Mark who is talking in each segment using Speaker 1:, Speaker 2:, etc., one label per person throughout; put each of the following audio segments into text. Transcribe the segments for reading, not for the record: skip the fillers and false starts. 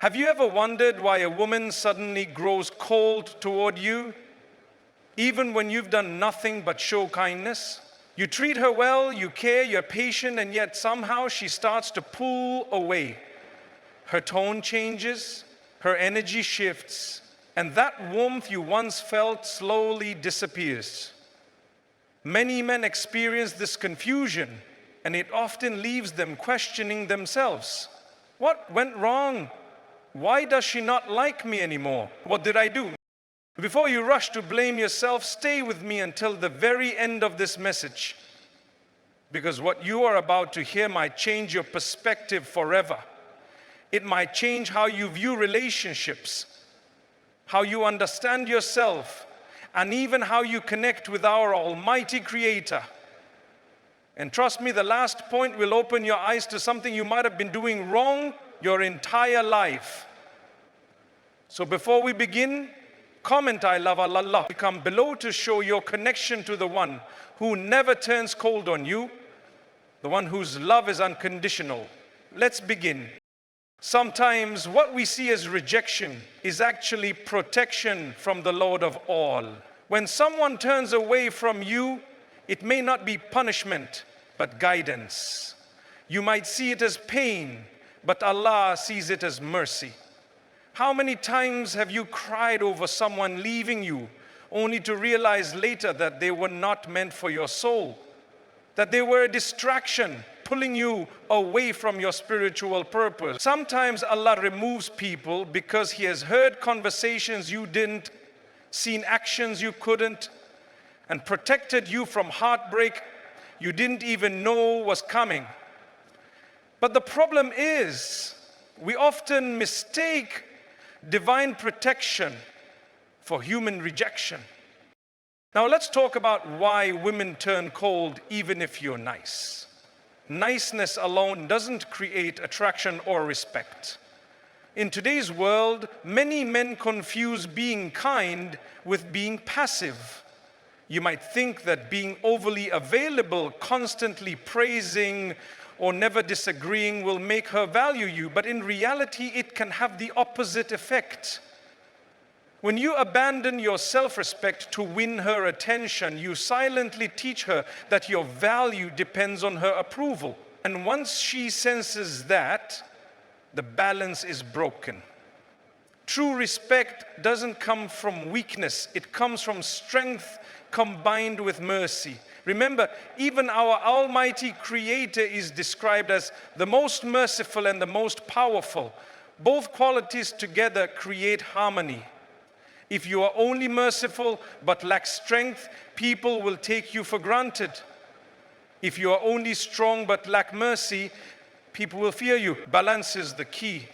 Speaker 1: Have you ever wondered why a woman suddenly grows cold toward you, even when you've done nothing but show kindness? You treat her well, you care, you're patient, and yet somehow she starts to pull away. Her tone changes, her energy shifts, and that warmth you once felt slowly disappears. Many men experience this confusion, and it often leaves them questioning themselves. What went wrong? Why does she not like me anymore? What did I do? Before you rush to blame yourself, stay with me until the very end of this message, because what you are about to hear might change your perspective forever. It might change how you view relationships, how you understand yourself, and even how you connect with our Almighty Creator. And trust me, the last point will open your eyes to something you might have been doing wrong your entire life. So before we begin, comment "I love Allah." Come below to show your connection to the one who never turns cold on you, the one whose love is unconditional. Let's begin. Sometimes what we see as rejection is actually protection from the Lord of all. When someone turns away from you, it may not be punishment, but guidance. You might see it as pain, but Allah sees it as mercy. How many times have you cried over someone leaving you, only to realize later that they were not meant for your soul, that they were a distraction, pulling you away from your spiritual purpose? Sometimes Allah removes people because He has heard conversations you didn't, seen actions you couldn't, and protected you from heartbreak you didn't even know was coming. But the problem is, we often mistake divine protection for human rejection. Now let's talk about why women turn cold even if you're nice. Niceness alone doesn't create attraction or respect. In today's world, many men confuse being kind with being passive. You might think that being overly available, constantly praising, or never disagreeing will make her value you, but in reality, it can have the opposite effect. When you abandon your self-respect to win her attention, you silently teach her that your value depends on her approval. And once she senses that, the balance is broken. True respect doesn't come from weakness, it comes from strength combined with mercy. Remember, even our Almighty Creator is described as the most merciful and the most powerful. Both qualities together create harmony. If you are only merciful but lack strength, people will take you for granted. If you are only strong but lack mercy, people will fear you. Balance is the key.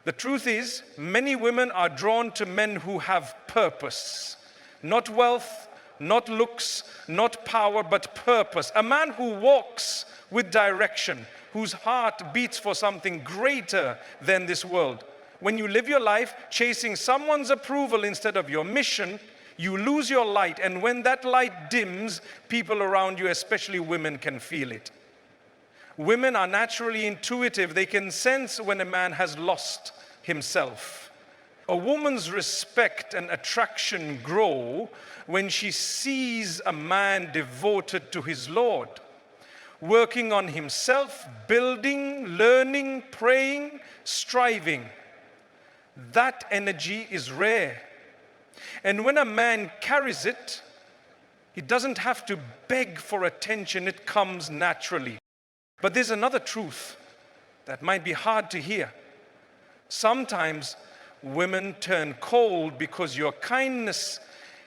Speaker 1: The truth is, many women are drawn to men who have purpose, not wealth, not looks, not power, but purpose. A man who walks with direction, whose heart beats for something greater than this world. When you live your life chasing someone's approval instead of your mission, you lose your light, and when that light dims, people around you, especially women, can feel it. Women are naturally intuitive. They can sense when a man has lost himself. A woman's respect and attraction grow when she sees a man devoted to his Lord, working on himself, building, learning, praying, striving. That energy is rare. And when a man carries it, he doesn't have to beg for attention, it comes naturally. But there's another truth that might be hard to hear. Sometimes women turn cold because your kindness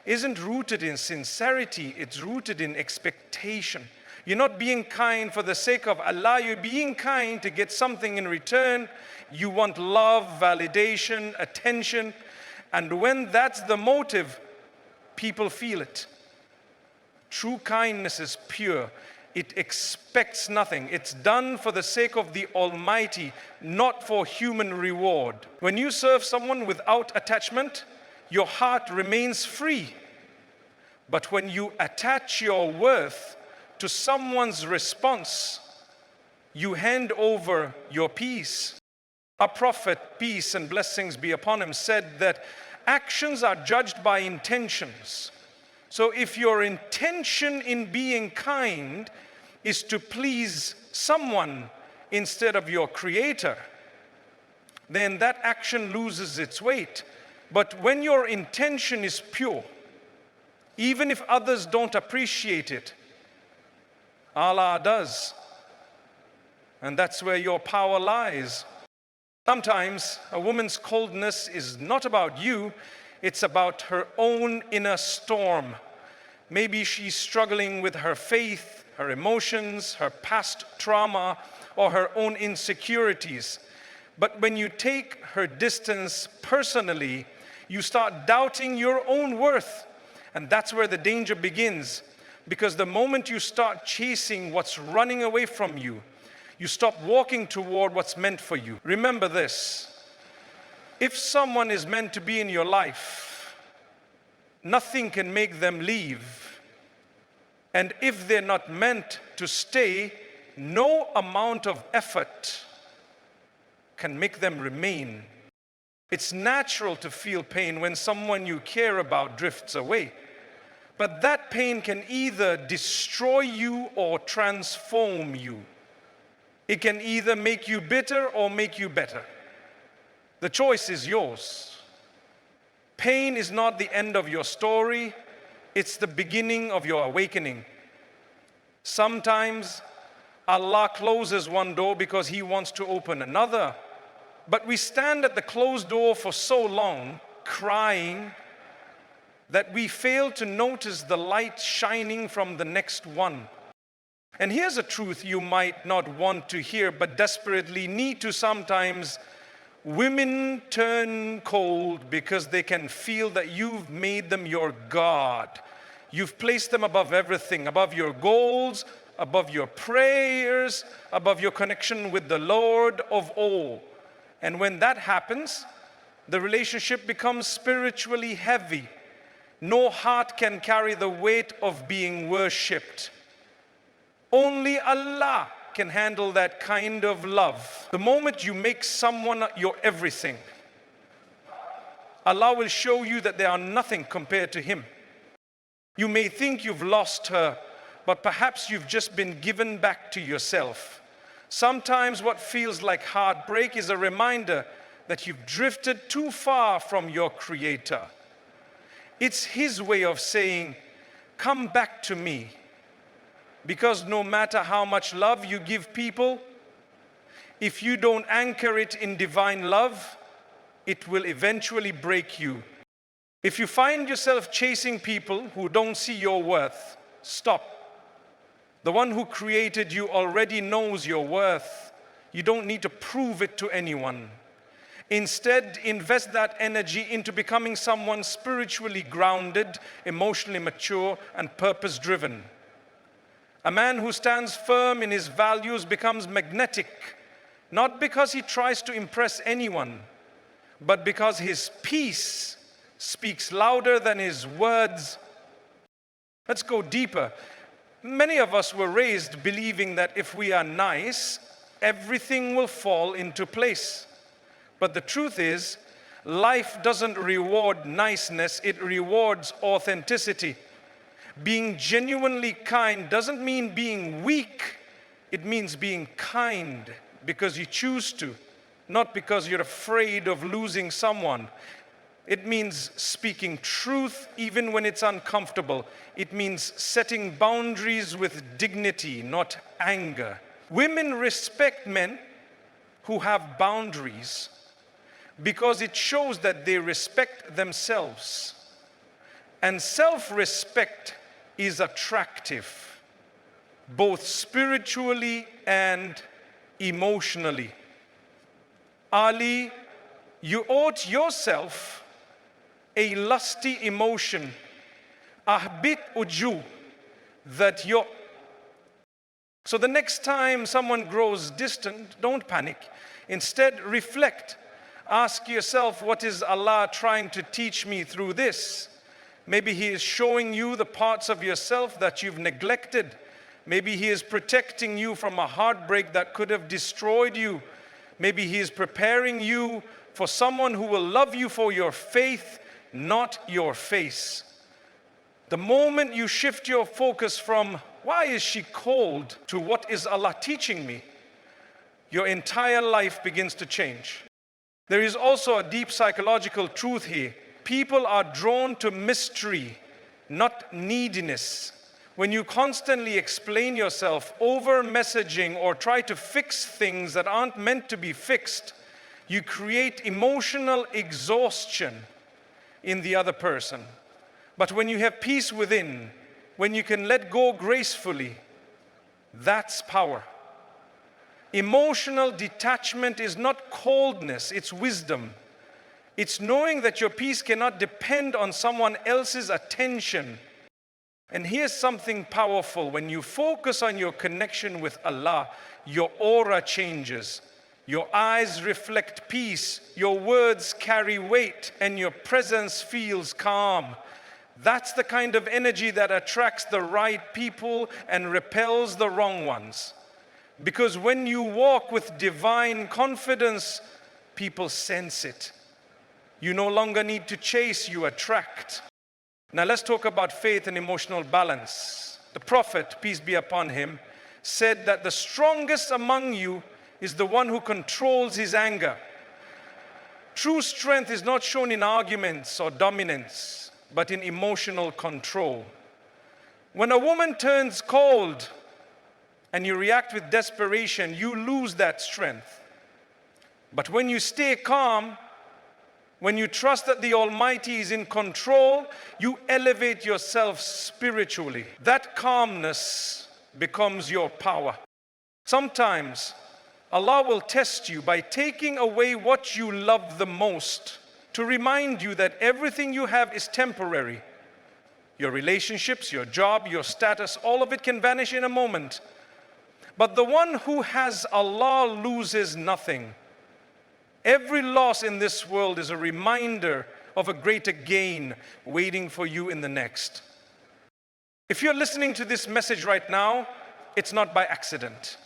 Speaker 1: isn't rooted in sincerity, it's rooted in expectation. You're not being kind for the sake of Allah, you're being kind to get something in return. You want love, validation, attention, and when that's the motive, people feel it. True kindness is pure. It expects nothing. It's done for the sake of the Almighty, not for human reward. When you serve someone without attachment, your heart remains free. But when you attach your worth to someone's response, you hand over your peace. Our Prophet, peace and blessings be upon him, said that actions are judged by intentions. So if your intention in being kind is to please someone instead of your Creator, then that action loses its weight. But when your intention is pure, even if others don't appreciate it, Allah does. And that's where your power lies. Sometimes a woman's coldness is not about you, it's about her own inner storm. Maybe she's struggling with her faith, her emotions, her past trauma, or her own insecurities. But when you take her distance personally, you start doubting your own worth. And that's where the danger begins. Because the moment you start chasing what's running away from you, you stop walking toward what's meant for you. Remember this: if someone is meant to be in your life, nothing can make them leave. And if they're not meant to stay, no amount of effort can make them remain. It's natural to feel pain when someone you care about drifts away. But that pain can either destroy you or transform you. It can either make you bitter or make you better. The choice is yours. Pain is not the end of your story, it's the beginning of your awakening. Sometimes Allah closes one door because He wants to open another. But we stand at the closed door for so long, crying, that we fail to notice the light shining from the next one. And here's a truth you might not want to hear, but desperately need to sometimes. Women turn cold because they can feel that you've made them your God. You've placed them above everything, above your goals, above your prayers, above your connection with the Lord of all. And when that happens, the relationship becomes spiritually heavy. No heart can carry the weight of being worshipped. Only Allah can handle that kind of love. The moment you make someone your everything, Allah will show you that they are nothing compared to Him. You may think you've lost her, but perhaps you've just been given back to yourself. Sometimes what feels like heartbreak is a reminder that you've drifted too far from your Creator. It's His way of saying, come back to me. Because no matter how much love you give people, if you don't anchor it in divine love, it will eventually break you. If you find yourself chasing people who don't see your worth, stop. The one who created you already knows your worth. You don't need to prove it to anyone. Instead, invest that energy into becoming someone spiritually grounded, emotionally mature, and purpose-driven. A man who stands firm in his values becomes magnetic, not because he tries to impress anyone, but because his peace speaks louder than his words. Let's go deeper. Many of us were raised believing that if we are nice, everything will fall into place. But the truth is, life doesn't reward niceness, it rewards authenticity. Being genuinely kind doesn't mean being weak. It means being kind because you choose to, not because you're afraid of losing someone. It means speaking truth even when it's uncomfortable. It means setting boundaries with dignity, not anger. Women respect men who have boundaries because it shows that they respect themselves. And self-respect is attractive, both spiritually and emotionally. Ali, you owed yourself a lusty emotion, ahbit uju, that you're. So the next time someone grows distant, don't panic. Instead, reflect. Ask yourself, what is Allah trying to teach me through this? Maybe He is showing you the parts of yourself that you've neglected. Maybe He is protecting you from a heartbreak that could have destroyed you. Maybe He is preparing you for someone who will love you for your faith, not your face. The moment you shift your focus from, why is she cold, to what is Allah teaching me, your entire life begins to change. There is also a deep psychological truth here. People are drawn to mystery, not neediness. When you constantly explain yourself, over messaging, or try to fix things that aren't meant to be fixed, you create emotional exhaustion in the other person. But when you have peace within, when you can let go gracefully, that's power. Emotional detachment is not coldness, it's wisdom. It's knowing that your peace cannot depend on someone else's attention. And here's something powerful. When you focus on your connection with Allah, your aura changes. Your eyes reflect peace, your words carry weight, and your presence feels calm. That's the kind of energy that attracts the right people and repels the wrong ones. Because when you walk with divine confidence, people sense it. You no longer need to chase, you attract. Now let's talk about faith and emotional balance. The Prophet, peace be upon him, said that the strongest among you is the one who controls his anger. True strength is not shown in arguments or dominance, but in emotional control. When a woman turns cold and you react with desperation, you lose that strength. But when you stay calm, when you trust that the Almighty is in control, you elevate yourself spiritually. That calmness becomes your power. Sometimes Allah will test you by taking away what you love the most to remind you that everything you have is temporary. Your relationships, your job, your status, all of it can vanish in a moment. But the one who has Allah loses nothing. Every loss in this world is a reminder of a greater gain waiting for you in the next. If you're listening to this message right now, it's not by accident.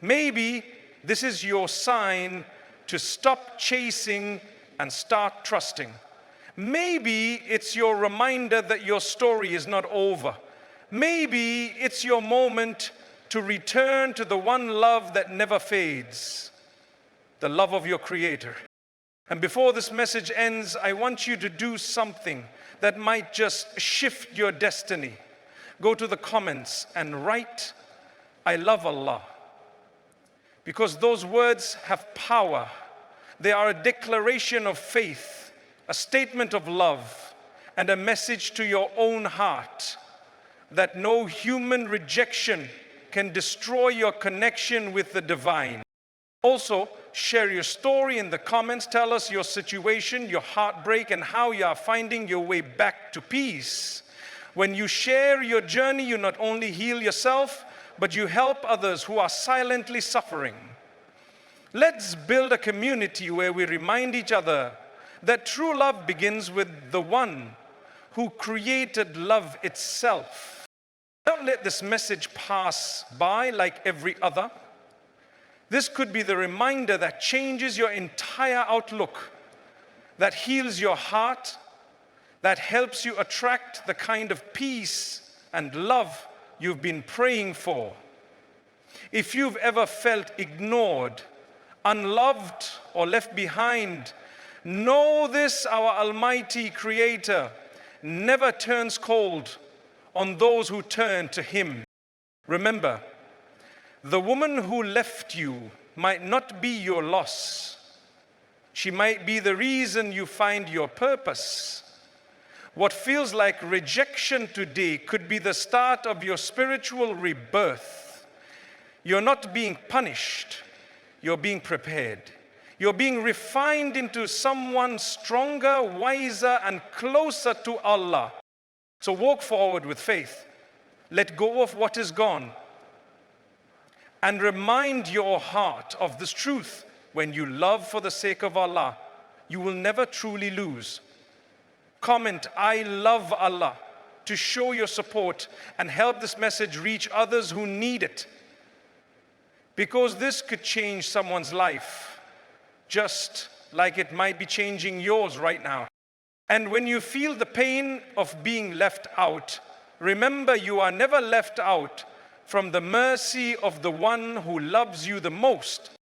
Speaker 1: Maybe this is your sign to stop chasing and start trusting. Maybe it's your reminder that your story is not over. Maybe it's your moment to return to the one love that never fades, the love of your Creator. And before this message ends, I want you to do something that might just shift your destiny. Go to the comments and write, "I love Allah." Because those words have power. They are a declaration of faith, a statement of love, and a message to your own heart that no human rejection can destroy your connection with the divine. Also, share your story in the comments. Tell us your situation, your heartbreak, and how you are finding your way back to peace. When you share your journey, you not only heal yourself, but you help others who are silently suffering. Let's build a community where we remind each other that true love begins with the one who created love itself. Don't let this message pass by like every other. This could be the reminder that changes your entire outlook, that heals your heart, that helps you attract the kind of peace and love you've been praying for. If you've ever felt ignored, unloved, or left behind, know this: our Almighty Creator never turns cold on those who turn to Him. Remember, the woman who left you might not be your loss. She might be the reason you find your purpose. What feels like rejection today could be the start of your spiritual rebirth. You're not being punished, you're being prepared. You're being refined into someone stronger, wiser, and closer to Allah. So walk forward with faith. Let go of what is gone. And remind your heart of this truth: when you love for the sake of Allah, you will never truly lose. Comment, "I love Allah," to show your support and help this message reach others who need it. Because this could change someone's life. just like it might be changing yours right now. And when you feel the pain of being left out, remember you are never left out from the mercy of the one who loves you the most.